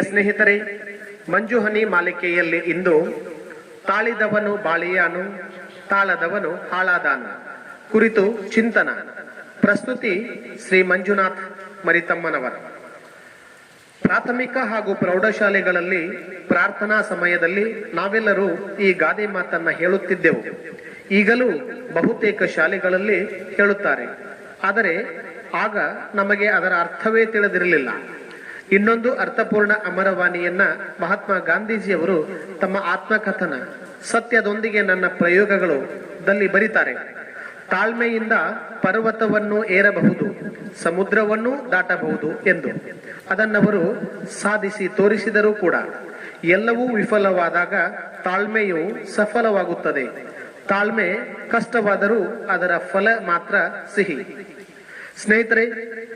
ಸ್ನೇಹಿತರೆ, ಮಂಜುಹನಿ ಮಾಲಿಕೆಯಲ್ಲಿ ಇಂದು ತಾಳಿದವನು ಬಾಳಿಯಾನು, ತಾಳದವನು ಹಾಳಾದಾನು ಕುರಿತು ಚಿಂತನ. ಪ್ರಸ್ತುತಿ ಶ್ರೀ ಮಂಜುನಾಥ್ ಮರಿತಮ್ಮನವರ. ಪ್ರಾಥಮಿಕ ಹಾಗೂ ಪ್ರೌಢಶಾಲೆಗಳಲ್ಲಿ ಪ್ರಾರ್ಥನಾ ಸಮಯದಲ್ಲಿ ನಾವೆಲ್ಲರೂ ಈ ಗಾದೆ ಮಾತನ್ನ ಹೇಳುತ್ತಿದ್ದೆವು. ಈಗಲೂ ಬಹುತೇಕ ಶಾಲೆಗಳಲ್ಲಿ ಹೇಳುತ್ತಾರೆ. ಆದರೆ ಆಗ ನಮಗೆ ಅದರ ಅರ್ಥವೇ ತಿಳಿದಿರಲಿಲ್ಲ. ಇನ್ನೊಂದು ಅರ್ಥಪೂರ್ಣ ಅಮರವಾಣಿಯನ್ನ ಮಹಾತ್ಮ ಗಾಂಧೀಜಿಯವರು ತಮ್ಮ ಆತ್ಮಕಥನ ಸತ್ಯದೊಂದಿಗೆ ನನ್ನ ಪ್ರಯೋಗಗಳು ದಲ್ಲಿ ಬರೀತಾರೆ. ತಾಳ್ಮೆಯಿಂದ ಪರ್ವತವನ್ನು ಏರಬಹುದು, ಸಮುದ್ರವನ್ನು ದಾಟಬಹುದು ಎಂದು. ಅದನ್ನವರು ಸಾಧಿಸಿ ತೋರಿಸಿದರೂ ಕೂಡ ಎಲ್ಲವೂ ವಿಫಲವಾದಾಗ ತಾಳ್ಮೆಯು ಸಫಲವಾಗುತ್ತದೆ. ತಾಳ್ಮೆ ಕಷ್ಟವಾದರೂ ಅದರ ಫಲ ಮಾತ್ರ ಸಿಹಿ. ಸ್ನೇಹಿತರೆ,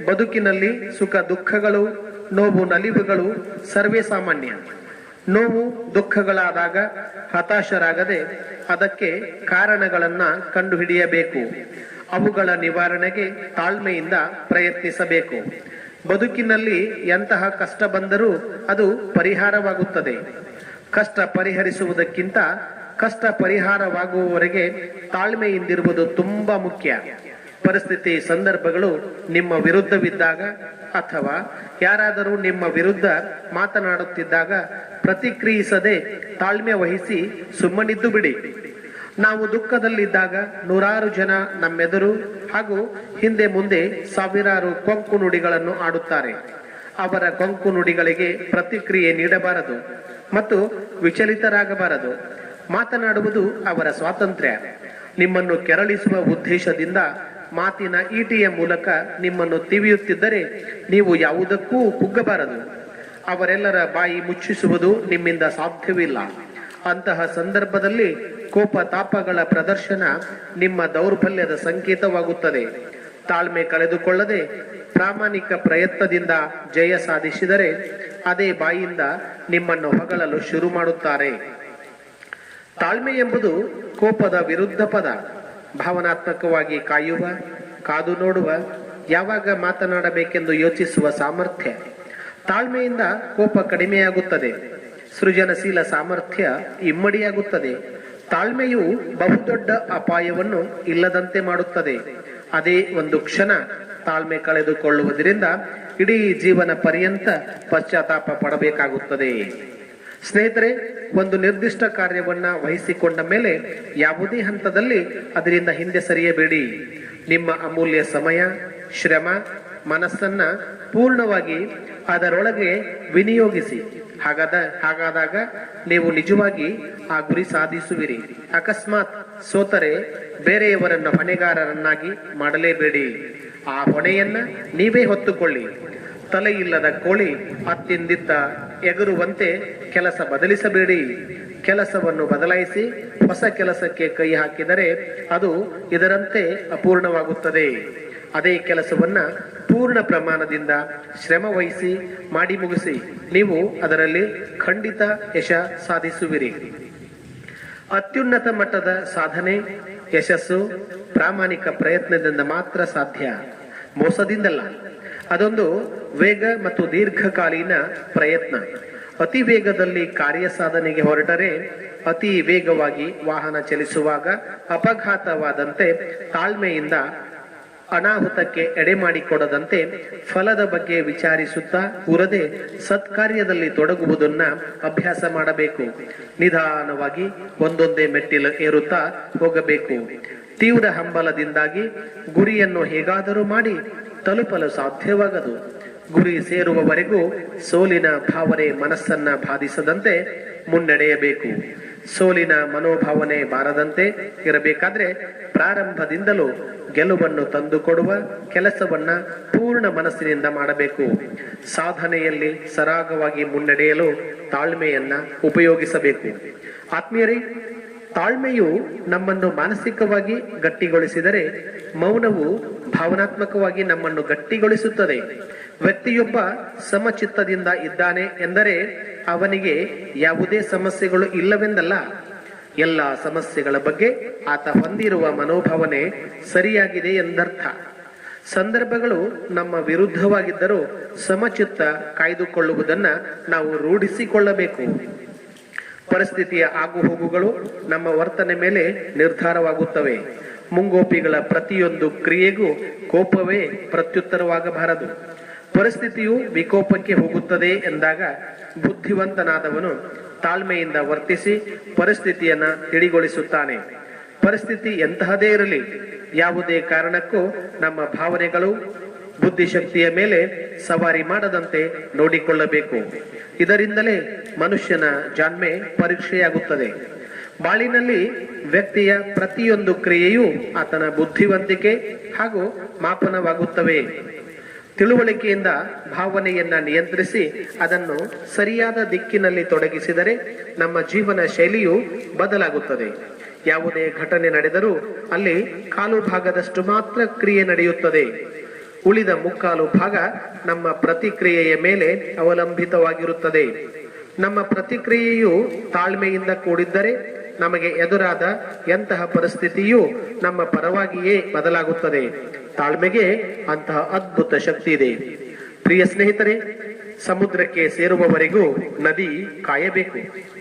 ಬದುಕಿನಲ್ಲಿ ಸುಖ ದುಃಖಗಳು, ನೋವು ನಲಿವುಗಳು ಸರ್ವೇ ಸಾಮಾನ್ಯ. ನೋವು ದುಃಖಗಳಾದಾಗ ಹತಾಶರಾಗದೆ ಅದಕ್ಕೆ ಕಾರಣಗಳನ್ನ ಕಂಡುಹಿಡಿಯಬೇಕು. ಅವುಗಳ ನಿವಾರಣೆಗೆ ತಾಳ್ಮೆಯಿಂದ ಪ್ರಯತ್ನಿಸಬೇಕು. ಬದುಕಿನಲ್ಲಿ ಎಂತಹ ಕಷ್ಟ ಬಂದರೂ ಅದು ಪರಿಹಾರವಾಗುತ್ತದೆ. ಕಷ್ಟ ಪರಿಹರಿಸುವುದಕ್ಕಿಂತ ಕಷ್ಟ ಪರಿಹಾರವಾಗುವವರೆಗೆ ತಾಳ್ಮೆಯಿಂದಿರುವುದು ತುಂಬಾ ಮುಖ್ಯ. ಪರಿಸ್ಥಿತಿ ಸಂದರ್ಭಗಳು ನಿಮ್ಮ ವಿರುದ್ಧವಿದ್ದಾಗ ಅಥವಾ ಯಾರಾದರೂ ನಿಮ್ಮ ವಿರುದ್ಧ ಮಾತನಾಡುತ್ತಿದ್ದಾಗ ಪ್ರತಿಕ್ರಿಯಿಸದೆ ತಾಳ್ಮೆ ವಹಿಸಿ ಸುಮ್ಮನಿದ್ದು ಬಿಡಿ. ನಾವು ದುಃಖದಲ್ಲಿದ್ದಾಗ ನೂರಾರು ಜನ ನಮ್ಮೆದುರು ಹಾಗೂ ಹಿಂದೆ ಮುಂದೆ ಸಾವಿರಾರು ಕೊಂಕು ನುಡಿಗಳನ್ನು ಆಡುತ್ತಾರೆ. ಅವರ ಕೊಂಕು ನುಡಿಗಳಿಗೆ ಪ್ರತಿಕ್ರಿಯೆ ನೀಡಬಾರದು ಮತ್ತು ವಿಚಲಿತರಾಗಬಾರದು. ಮಾತನಾಡುವುದು ಅವರ ಸ್ವಾತಂತ್ರ್ಯ. ನಿಮ್ಮನ್ನು ಕೆರಳಿಸುವ ಉದ್ದೇಶದಿಂದ ಮಾತಿನ ಈಟಿಯ ಮೂಲಕ ನಿಮ್ಮನ್ನು ತಿವಿಯುತ್ತಿದ್ದರೆ ನೀವು ಯಾವುದಕ್ಕೂ ಕುಗ್ಗಬಾರದು. ಅವರೆಲ್ಲರ ಬಾಯಿ ಮುಚ್ಚಿಸುವುದು ನಿಮ್ಮಿಂದ ಸಾಧ್ಯವಿಲ್ಲ. ಅಂತಹ ಸಂದರ್ಭದಲ್ಲಿ ಕೋಪ ತಾಪಗಳ ಪ್ರದರ್ಶನ ನಿಮ್ಮ ದೌರ್ಬಲ್ಯದ ಸಂಕೇತವಾಗುತ್ತದೆ. ತಾಳ್ಮೆ ಕಳೆದುಕೊಳ್ಳದೆ ಪ್ರಾಮಾಣಿಕ ಪ್ರಯತ್ನದಿಂದ ಜಯ ಸಾಧಿಸಿದರೆ ಅದೇ ಬಾಯಿಂದ ನಿಮ್ಮನ್ನು ಹೊಗಳಲು ಶುರು ಮಾಡುತ್ತಾರೆ. ತಾಳ್ಮೆ ಎಂಬುದು ಕೋಪದ ವಿರುದ್ಧ ಪದ. ಭಾವನಾತ್ಮಕವಾಗಿ ಕಾಯುವ, ಕಾದು ನೋಡುವ, ಯಾವಾಗ ಮಾತನಾಡಬೇಕೆಂದು ಯೋಚಿಸುವ ಸಾಮರ್ಥ್ಯ. ತಾಳ್ಮೆಯಿಂದ ಕೋಪ ಕಡಿಮೆಯಾಗುತ್ತದೆ, ಸೃಜನಶೀಲ ಸಾಮರ್ಥ್ಯ ಇಮ್ಮಡಿಯಾಗುತ್ತದೆ. ತಾಳ್ಮೆಯು ಬಹುದೊಡ್ಡ ಅಪಾಯವನ್ನು ಇಲ್ಲದಂತೆ ಮಾಡುತ್ತದೆ. ಅದೇ ಒಂದು ಕ್ಷಣ ತಾಳ್ಮೆ ಕಳೆದುಕೊಳ್ಳುವುದರಿಂದ ಇಡೀ ಜೀವನ ಪರ್ಯಂತ ಪಶ್ಚಾತ್ತಾಪ ಪಡಬೇಕಾಗುತ್ತದೆ. ಸ್ನೇಹಿತರೆ, ಒಂದು ನಿರ್ದಿಷ್ಟ ಕಾರ್ಯವನ್ನ ವಹಿಸಿಕೊಂಡ ಮೇಲೆ ಯಾವುದೇ ಹಂತದಲ್ಲಿ ಅದರಿಂದ ಹಿಂದೆ ಸರಿಯಬೇಡಿ. ನಿಮ್ಮ ಅಮೂಲ್ಯ ಸಮಯ, ಶ್ರಮ, ಮನಸ್ಸನ್ನ ಪೂರ್ಣವಾಗಿ ಅದರೊಳಗೆ ವಿನಿಯೋಗಿಸಿ. ಹಾಗಾದಾಗ ನೀವು ನಿಜವಾಗಿ ಆ ಗುರಿ ಸಾಧಿಸುವಿರಿ. ಅಕಸ್ಮಾತ್ ಸೋತರೆ ಬೇರೆಯವರನ್ನ ಹೊಣೆಗಾರರನ್ನಾಗಿ ಮಾಡಲೇಬೇಡಿ. ಆ ಹೊಣೆಯನ್ನ ನೀವೇ ಹೊತ್ತುಕೊಳ್ಳಿ. ತಲೆ ಇಲ್ಲದ ಕೋಳಿ ಅತ್ತಿಂದಿತ್ತ ಎಗರುವಂತೆ ಕೆಲಸ ಬದಲಿಸಬೇಡಿ. ಕೆಲಸವನ್ನು ಬದಲಾಯಿಸಿ ಹೊಸ ಕೆಲಸಕ್ಕೆ ಕೈ ಹಾಕಿದರೆ ಅದು ಇದರಂತೆ ಅಪೂರ್ಣವಾಗುತ್ತದೆ. ಅದೇ ಕೆಲಸವನ್ನ ಪೂರ್ಣ ಪ್ರಮಾಣದಿಂದ ಶ್ರಮ ವಹಿಸಿ ಮಾಡಿ ಮುಗಿಸಿ. ನೀವು ಅದರಲ್ಲಿ ಖಂಡಿತ ಯಶ ಸಾಧಿಸುವಿರಿ. ಅತ್ಯುನ್ನತ ಮಟ್ಟದ ಸಾಧನೆ, ಯಶಸ್ಸು ಪ್ರಾಮಾಣಿಕ ಪ್ರಯತ್ನದಿಂದ ಮಾತ್ರ ಸಾಧ್ಯ, ಮೋಸದಿಂದಲ್ಲ. ಅದೊಂದು ವೇಗ ಮತ್ತು ದೀರ್ಘಕಾಲೀನ ಪ್ರಯತ್ನ. ಅತಿ ವೇಗದಲ್ಲಿ ಕಾರ್ಯ ಸಾಧನೆಗೆ ಹೊರಟರೆ, ಅತಿ ವೇಗವಾಗಿ ವಾಹನ ಚಲಿಸುವಾಗ ಅಪಘಾತವಾದಂತೆ ತಾಳ್ಮೆಯಿಂದ ಅನಾಹುತಕ್ಕೆ ಎಡೆ ಮಾಡಿಕೊಡದಂತೆ ಫಲದ ಬಗ್ಗೆ ವಿಚಾರಿಸುತ್ತಾ ಉರದೆ ಸತ್ಕಾರ್ಯದಲ್ಲಿ ತೊಡಗುವುದನ್ನ ಅಭ್ಯಾಸ ಮಾಡಬೇಕು. ನಿಧಾನವಾಗಿ ಒಂದೊಂದೇ ಮೆಟ್ಟಿಲು ಏರುತ್ತಾ ಹೋಗಬೇಕು. ತೀವ್ರ ಹಂಬಲದಿಂದಾಗಿ ಗುರಿಯನ್ನು ಹೇಗಾದರೂ ಮಾಡಿ ತಲುಪಲು ಸಾಧ್ಯವಾಗದು. ಗುರಿ ಸೇರುವವರೆಗೂ ಸೋಲಿನ ಭಾವನೆ ಮನಸ್ಸನ್ನ ಬಾಧಿಸದಂತೆ ಮುನ್ನಡೆಯಬೇಕು. ಸೋಲಿನ ಮನೋಭಾವನೆ ಬಾರದಂತೆ ಇರಬೇಕಾದ್ರೆ ಪ್ರಾರಂಭದಿಂದಲೂ ಗೆಲುವನ್ನು ತಂದುಕೊಡುವ ಕೆಲಸವನ್ನ ಪೂರ್ಣ ಮನಸ್ಸಿನಿಂದ ಮಾಡಬೇಕು. ಸಾಧನೆಯಲ್ಲಿ ಸರಾಗವಾಗಿ ಮುನ್ನಡೆಯಲು ತಾಳ್ಮೆಯನ್ನ ಉಪಯೋಗಿಸಬೇಕು. ಆತ್ಮೀಯರೇ, ತಾಳ್ಮೆಯು ನಮ್ಮನ್ನು ಮಾನಸಿಕವಾಗಿ ಗಟ್ಟಿಗೊಳಿಸಿದರೆ ಮೌನವು ಭಾವನಾತ್ಮಕವಾಗಿ ನಮ್ಮನ್ನು ಗಟ್ಟಿಗೊಳಿಸುತ್ತದೆ. ವ್ಯಕ್ತಿಯೊಬ್ಬ ಸಮಚಿತ್ತದಿಂದ ಇದ್ದಾನೆ ಎಂದರೆ ಅವನಿಗೆ ಯಾವುದೇ ಸಮಸ್ಯೆಗಳು ಇಲ್ಲವೆಂದಲ್ಲ. ಎಲ್ಲ ಸಮಸ್ಯೆಗಳ ಬಗ್ಗೆ ಆತ ಹೊಂದಿರುವ ಮನೋಭಾವನೆ ಸರಿಯಾಗಿದೆ ಎಂದರ್ಥ. ಸಂದರ್ಭಗಳು ನಮ್ಮ ವಿರುದ್ಧವಾಗಿದ್ದರೂ ಸಮಚಿತ್ತ ಕಾಯ್ದುಕೊಳ್ಳುವುದನ್ನ ನಾವು ರೂಢಿಸಿಕೊಳ್ಳಬೇಕು. ಪರಿಸ್ಥಿತಿಯ ಆಗುಹೋಗುಗಳು ನಮ್ಮ ವರ್ತನೆ ಮೇಲೆ ನಿರ್ಧಾರವಾಗುತ್ತವೆ. ಮುಂಗೋಪಿಗಳ ಪ್ರತಿಯೊಂದು ಕ್ರಿಯೆಗೂ ಕೋಪವೇ ಪ್ರತ್ಯುತ್ತರವಾಗಬಾರದು. ಪರಿಸ್ಥಿತಿಯು ವಿಕೋಪಕ್ಕೆ ಹೋಗುತ್ತದೆ ಎಂದಾಗ ಬುದ್ಧಿವಂತನಾದವನು ತಾಳ್ಮೆಯಿಂದ ವರ್ತಿಸಿ ಪರಿಸ್ಥಿತಿಯನ್ನ ತಿಳಿಗೊಳಿಸುತ್ತಾನೆ. ಪರಿಸ್ಥಿತಿ ಎಂತಹದೇ ಇರಲಿ, ಯಾವುದೇ ಕಾರಣಕ್ಕೂ ನಮ್ಮ ಭಾವನೆಗಳು ಬುದ್ಧಿಶಕ್ತಿಯ ಮೇಲೆ ಸವಾರಿ ಮಾಡದಂತೆ ನೋಡಿಕೊಳ್ಳಬೇಕು. ಇದರಿಂದಲೇ ಮನುಷ್ಯನ ಜನ್ಮೆ ಪರೀಕ್ಷೆಯಾಗುತ್ತದೆ. ಬಾಳಿನಲ್ಲಿ ವ್ಯಕ್ತಿಯ ಪ್ರತಿಯೊಂದು ಕ್ರಿಯೆಯೂ ಆತನ ಬುದ್ಧಿವಂತಿಕೆ ಹಾಗೂ ಮಾಪನವಾಗುತ್ತವೆ. ತಿಳುವಳಿಕೆಯಿಂದ ಭಾವನೆಯನ್ನ ನಿಯಂತ್ರಿಸಿ ಅದನ್ನು ಸರಿಯಾದ ದಿಕ್ಕಿನಲ್ಲಿ ತೊಡಗಿಸಿದರೆ ನಮ್ಮ ಜೀವನ ಶೈಲಿಯು ಬದಲಾಗುತ್ತದೆ. ಯಾವುದೇ ಘಟನೆ ನಡೆದರೂ ಅಲ್ಲಿ ಕಾಲು ಭಾಗದಷ್ಟು ಮಾತ್ರ ಕ್ರಿಯೆ ನಡೆಯುತ್ತದೆ. ಉಳಿದ ಮುಕ್ಕಾಲು ಭಾಗ ನಮ್ಮ ಪ್ರತಿಕ್ರಿಯೆಯ ಮೇಲೆ ಅವಲಂಬಿತವಾಗಿರುತ್ತದೆ. ನಮ್ಮ ಪ್ರತಿಕ್ರಿಯೆಯು ತಾಳ್ಮೆಯಿಂದ ಕೂಡಿದ್ದರೆ ನಮಗೆ ಎದುರಾದ ಎಂತಹ ಪರಿಸ್ಥಿತಿಯೂ ನಮ್ಮ ಪರವಾಗಿಯೇ ಬದಲಾಗುತ್ತದೆ. ತಾಳ್ಮೆಗೆ ಅಂತಹ ಅದ್ಭುತ ಶಕ್ತಿ ಇದೆ. ಪ್ರಿಯ ಸ್ನೇಹಿತರೆ, ಸಮುದ್ರಕ್ಕೆ ಸೇರುವವರೆಗೂ ನದಿ ಕಾಯಬೇಕು.